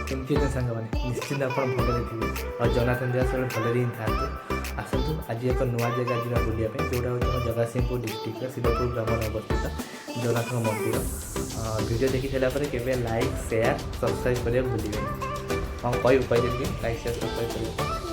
केमती अच्छे सांग मैंने निश्चिंत आप भले थे और जगन्नाथ देव सब भले ही था आसतु आज एक नुआ जगह जा बुलापी जोटा हूँ जगतसिंहपुर डिस्ट्रिक्ट शिवपुर ग्राम अवस्थित जगन्नाथ मंदिर वीडियो देखी सारापर के लाइक शेयर सब्सक्राइब करा भूलें हाँ कही उपाय लाइक शेयर सब्सक्राइब करें।